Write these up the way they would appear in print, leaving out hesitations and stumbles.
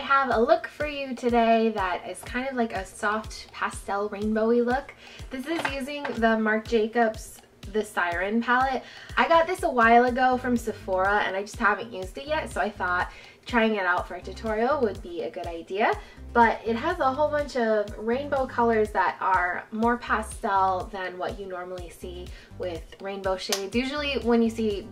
have a look for you today that is kind of like a soft pastel rainbowy look. This is using the Marc Jacobs the Siren palette. I got this a while ago from Sephora and I just haven't used it yet, so I thought trying it out for a tutorial would be a good idea. But it has a whole bunch of rainbow colors that are more pastel than what you normally see with rainbow shades. Usually when you see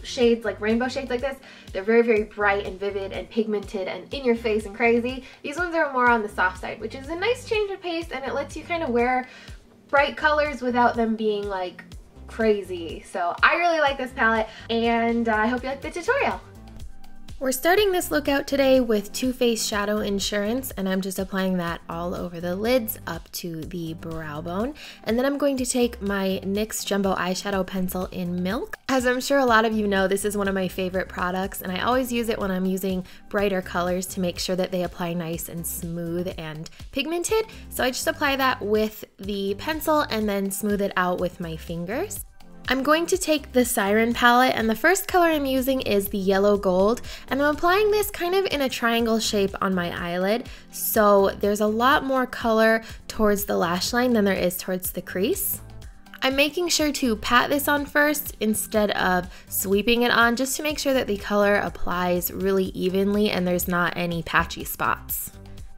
shades like rainbow shades like this, they're very, very bright and vivid and pigmented and in your face and crazy. These ones are more on the soft side, which is a nice change of pace, and it lets you kind of wear bright colors without them being like crazy. So I really like this palette, and I hope you like the tutorial. We're starting this look out today with Too Faced Shadow Insurance, and I'm just applying that all over the lids up to the brow bone. And then I'm going to take my NYX Jumbo Eyeshadow Pencil in Milk. As I'm sure a lot of you know, this is one of my favorite products, and I always use it when I'm using brighter colors to make sure that they apply nice and smooth and pigmented. So I just apply that with the pencil and then smooth it out with my fingers. I'm going to take the Siren palette, and the first color I'm using is the yellow gold, and I'm applying this kind of in a triangle shape on my eyelid, so there's a lot more color towards the lash line than there is towards the crease. I'm making sure to pat this on first instead of sweeping it on, just to make sure that the color applies really evenly and there's not any patchy spots.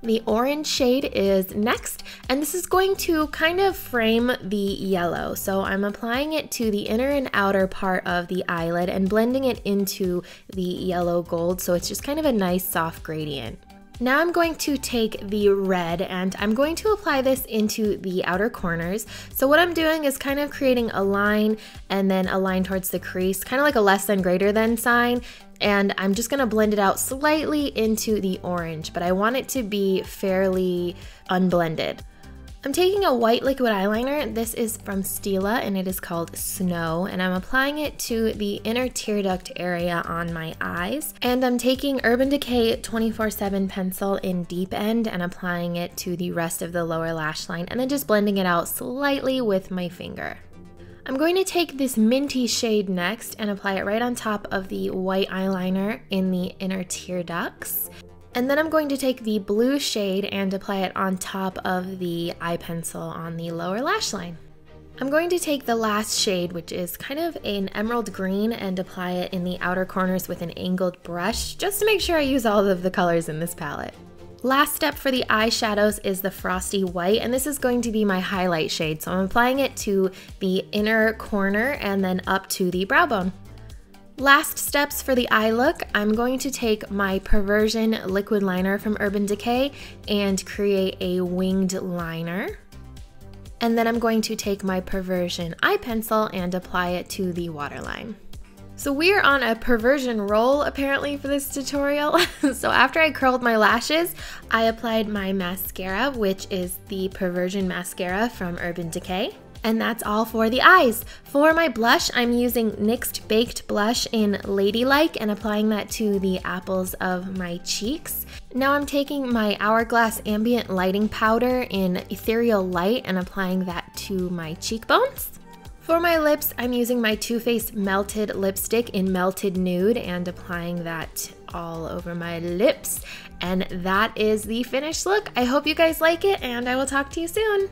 The orange shade is next, and this is going to kind of frame the yellow. So I'm applying it to the inner and outer part of the eyelid and blending it into the yellow gold, so it's just kind of a nice soft gradient. Now I'm going to take the red and I'm going to apply this into the outer corners. So what I'm doing is kind of creating a line and then a line towards the crease, kind of like a less than greater than sign. And I'm just gonna blend it out slightly into the orange, but I want it to be fairly unblended. I'm taking a white liquid eyeliner. This is from Stila and it is called Snow, and I'm applying it to the inner tear duct area on my eyes. And I'm taking Urban Decay 24/7 pencil in Deep End and applying it to the rest of the lower lash line, and then just blending it out slightly with my finger. I'm going to take this minty shade next and apply it right on top of the white eyeliner in the inner tear ducts. And then I'm going to take the blue shade and apply it on top of the eye pencil on the lower lash line. I'm going to take the last shade, which is kind of an emerald green, and apply it in the outer corners with an angled brush, just to make sure I use all of the colors in this palette. Last step for the eyeshadows is the Frosty White, and this is going to be my highlight shade. So I'm applying it to the inner corner and then up to the brow bone. Last steps for the eye look, I'm going to take my Perversion liquid liner from Urban Decay and create a winged liner. And then I'm going to take my Perversion eye pencil and apply it to the waterline. So we are on a Perversion roll apparently for this tutorial. So after I curled my lashes, I applied my mascara, which is the Perversion mascara from Urban Decay. And that's all for the eyes. For my blush, I'm using NYX Baked Blush in Ladylike and applying that to the apples of my cheeks. Now I'm taking my Hourglass Ambient Lighting Powder in Ethereal Light and applying that to my cheekbones. For my lips, I'm using my Too Faced Melted Lipstick in Melted Nude and applying that all over my lips. And that is the finished look. I hope you guys like it, and I will talk to you soon.